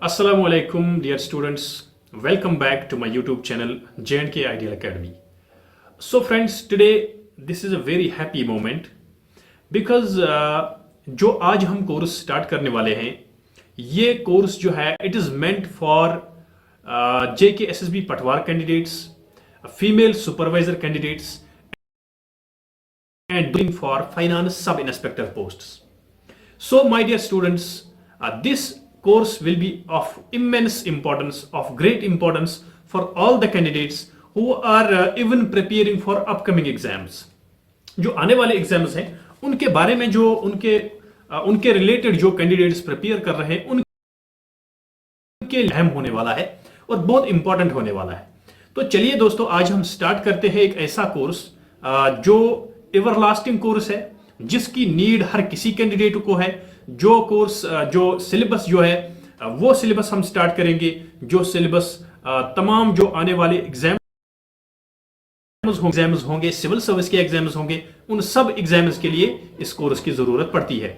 Assalamu alaikum, dear students. Welcome back to my YouTube channel J&K Ideal Academy. So friends, today this is a very happy moment because जो आज हम course start करने वाले हैं ये course जो है it is meant for JKSSB पटवार candidates, female supervisor candidates and doing for finance sub inspector posts. So my dear students, this course will be of immense importance, of great importance for all the candidates who are even preparing for upcoming exams. जो आने वाले exams हैं उनके बारे में जो उनके related जो कैंडिडेट्स प्रिपेयर कर रहे हैं उनके अहम होने वाला है और बहुत इंपॉर्टेंट होने वाला है. तो चलिए दोस्तों, आज हम स्टार्ट करते हैं एक ऐसा कोर्स जो एवरलास्टिंग कोर्स है, जिसकी नीड हर किसी कैंडिडेट को है. जो कोर्स जो सिलेबस जो है वो सिलेबस हम स्टार्ट करेंगे, जो सिलेबस तमाम जो आने वाले एग्जाम्स होंगे, सिविल सर्विस के एग्जाम्स होंगे, उन सब एग्जाम्स के लिए इस कोर्स की जरूरत पड़ती है.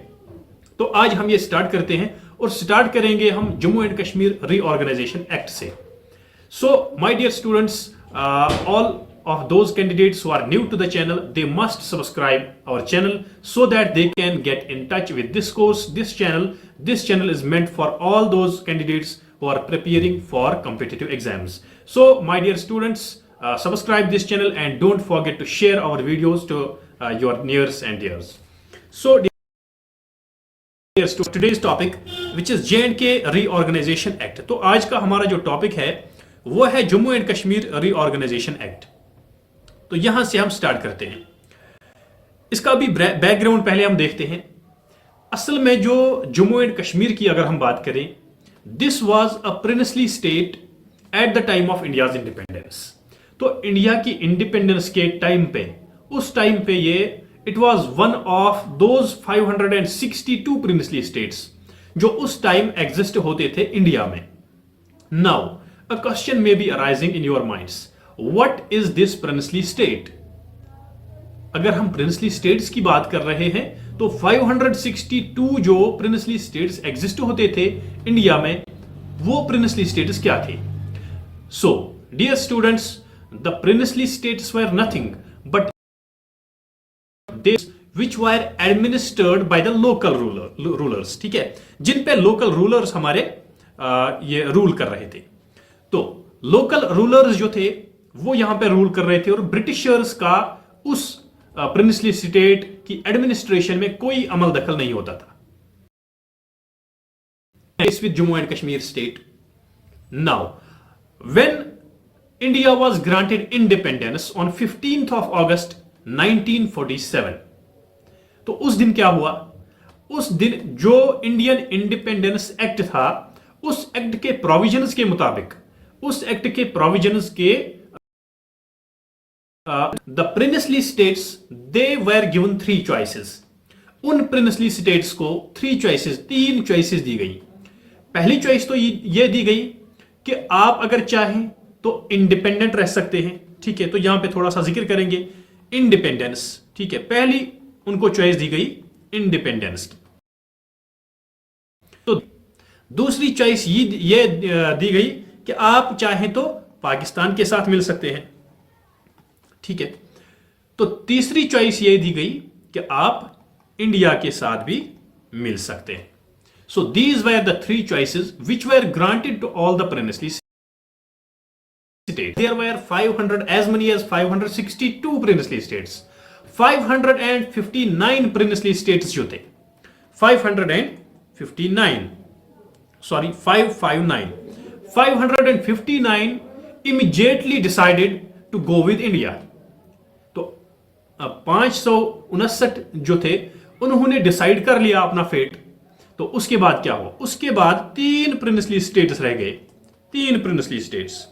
तो आज हम ये स्टार्ट करते हैं और स्टार्ट करेंगे हम Jammu and Kashmir reorganisation act से. So my dear students, all of those candidates who are new to the channel, they must subscribe our channel so that they can get in touch with this course, this channel is meant for all those candidates who are preparing for competitive exams. So my dear students, subscribe this channel and don't forget to share our videos to your nears and dears. So dear students, today's topic which is J&K Reorganization Act. तो आज का हमारा जो topic है वो है Jammu and Kashmir reorganisation act. तो यहां से हम स्टार्ट करते हैं. इसका भी बैकग्राउंड पहले हम देखते हैं. असल में जो जम्मू एंड कश्मीर की अगर हम बात करें, this was a princely state at the time of India's independence. तो इंडिया की इंडिपेंडेंस के टाइम पे, उस टाइम पे ये it was one of those 562 princely states जो उस टाइम एग्जिस्ट होते थे इंडिया में. Now a question may be arising in your minds. What is this princely state? अगर हम princely states की बात कर रहे हैं तो 562 जो princely states exist होते थे इंडिया में, वो princely states क्या थे? So, dear students, the princely states were nothing but they which were administered by the local rulers. ठीक है, जिन पे local rulers हमारे ये रूल कर रहे थे. तो लोकल रूलर्स जो थे वो यहां पे रूल कर रहे थे और ब्रिटिशर्स का उस प्रिंसली स्टेट की एडमिनिस्ट्रेशन में कोई अमल दखल नहीं होता था. With Jammu and Kashmir state. Now when India was granted independence on 15th of August 1947, तो उस दिन क्या हुआ? उस दिन जो इंडियन इंडिपेंडेंस एक्ट था, उस एक्ट के प्रोविजंस के मुताबिक, उस एक्ट के प्रोविजंस के the princely states they were given 3 choices. उन प्रिंसली स्टेट्स को 3 चॉइसेस दी गई. पहली चॉइस तो ये दी गई कि आप अगर चाहें तो इंडिपेंडेंट रह सकते हैं. ठीक है, तो यहां पे थोड़ा सा जिक्र करेंगे इंडिपेंडेंस. ठीक है, पहली उनको चॉइस दी गई इंडिपेंडेंस की. तो दूसरी चॉइस ये दी गई कि आप चाहें तो पाकिस्तान के साथ मिल सकते हैं. ठीक है, तो तीसरी चॉइस ये दी गई कि आप इंडिया के साथ भी मिल सकते हैं. So these were the 3 choices which were granted to all the princely states. There were 500 as many as 562 princely states. 559 princely states जो थे, 559 immediately decided to go with India. तो 559 जो थे उन्होंने डिसाइड कर लिया अपना फेट. तो उसके बाद क्या हुआ? उसके बाद 3 प्रिंसली स्टेट्स रह गए, 3 प्रिंसली स्टेट्स,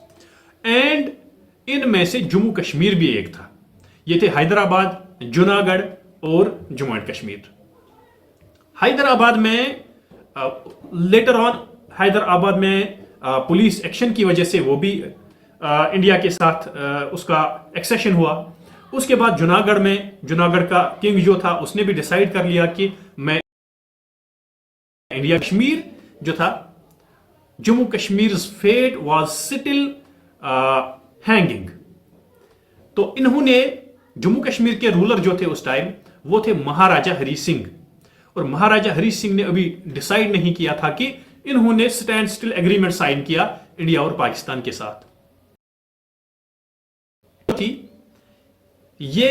एंड इनमें से जम्मू कश्मीर भी एक था. ये थे हैदराबाद, जूनागढ़ और जम्मू एंड कश्मीर. हैदराबाद में लेटर ऑन हैदराबाद में पुलिस एक्शन की वजह से वो भी इंडिया के साथ उसका एक्सेशन हुआ. उसके बाद जूनागढ़ का किंग जो था उसने भी डिसाइड कर लिया कि मैं इंडिया, कश्मीर जो था Jammu कश्मीर's fate was still hanging। तो इन्होंने जम्मू कश्मीर के रूलर जो थे उस टाइम वो थे महाराजा हरी सिंह, और महाराजा हरी सिंह ने अभी डिसाइड नहीं किया था कि इन्होंने स्टैंड स्टिल एग्रीमेंट साइन किया इंडिया और पाकिस्तान के साथ थी, ये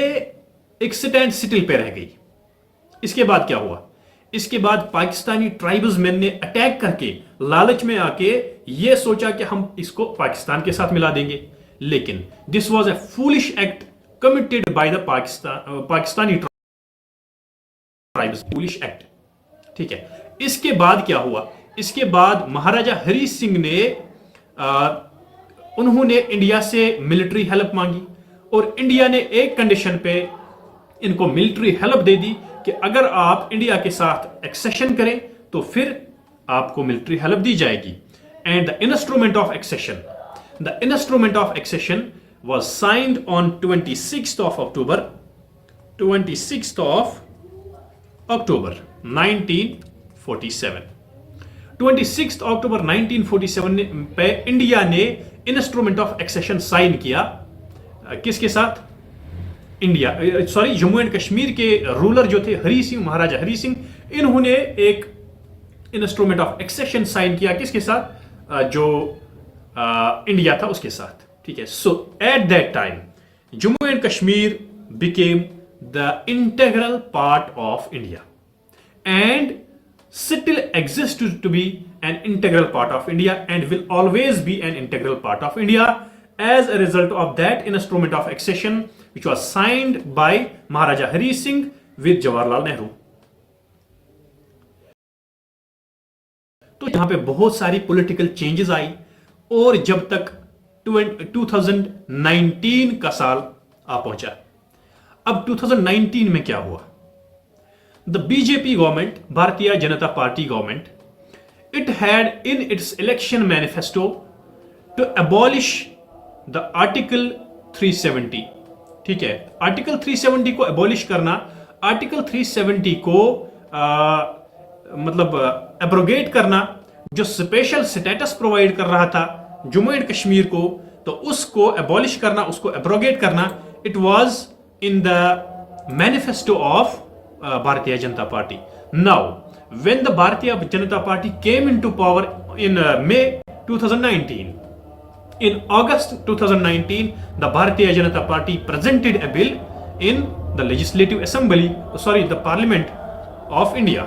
एक स्टैंड स्टिल पे रह गई। इसके बाद क्या हुआ? इसके बाद पाकिस्तानी ट्राइबल्समैन ने अटैक करके लालच में आके ये सोचा कि हम इसको पाकिस्तान के साथ मिला देंगे, लेकिन this was a foolish act committed by the Pakistani tribals, foolish act. ठीक है, इसके बाद क्या हुआ? इसके बाद महाराजा हरी सिंह ने उन्होंने इंडिया से मिलिट्री हेल्प मांगी, और इंडिया ने एक कंडीशन पे इनको मिलिट्री हेल्प दे दी कि अगर आप इंडिया के साथ एक्सेशन करें तो फिर आपको मिलिट्री हेल्प दी जाएगी। And the instrument of accession was signed on 26th of October 1947। 26 अक्टूबर 1947 पे इंडिया ने इंस्ट्रूमेंट ऑफ एक्सेशन साइन किया। किसके साथ? जम्मू एंड कश्मीर के रूलर जो थे हरी सिंह, महाराजा हरी सिंह, इन्होंने एक इंस्ट्रूमेंट ऑफ एक्सेशन साइन किया। किसके साथ? जो इंडिया था उसके साथ। ठीक है, so at that time Jammu and Kashmir became the integral part of India and still exists to be an integral part of India and will always be an integral part of India as a result of that instrument of accession which was signed by Maharaja Hari Singh with Jawaharlal Nehru। तो यहां पे बहुत सारी political changes आई, और जब तक 2019 का साल आ पहुंचा। अब 2019 में क्या हुआ? The BJP government, Bharatiya Janata Party government, it had in its election manifesto to abolish the Article 370। ठीक है, Article 370 को abolish करना, Article 370 को मतलब एब्रोगेट करना, जो स्पेशल स्टेटस प्रोवाइड कर रहा था जम्मू एंड कश्मीर को, तो उसको एबॉलिश करना, उसको एब्रोगेट करना, it was in the manifesto of Bharatiya Janata Party। Now, when the Bharatiya Janata Party came into power in May 2019, in August 2019, the Bharatiya Janata Party presented a bill in the Legislative Assembly, the Parliament of India।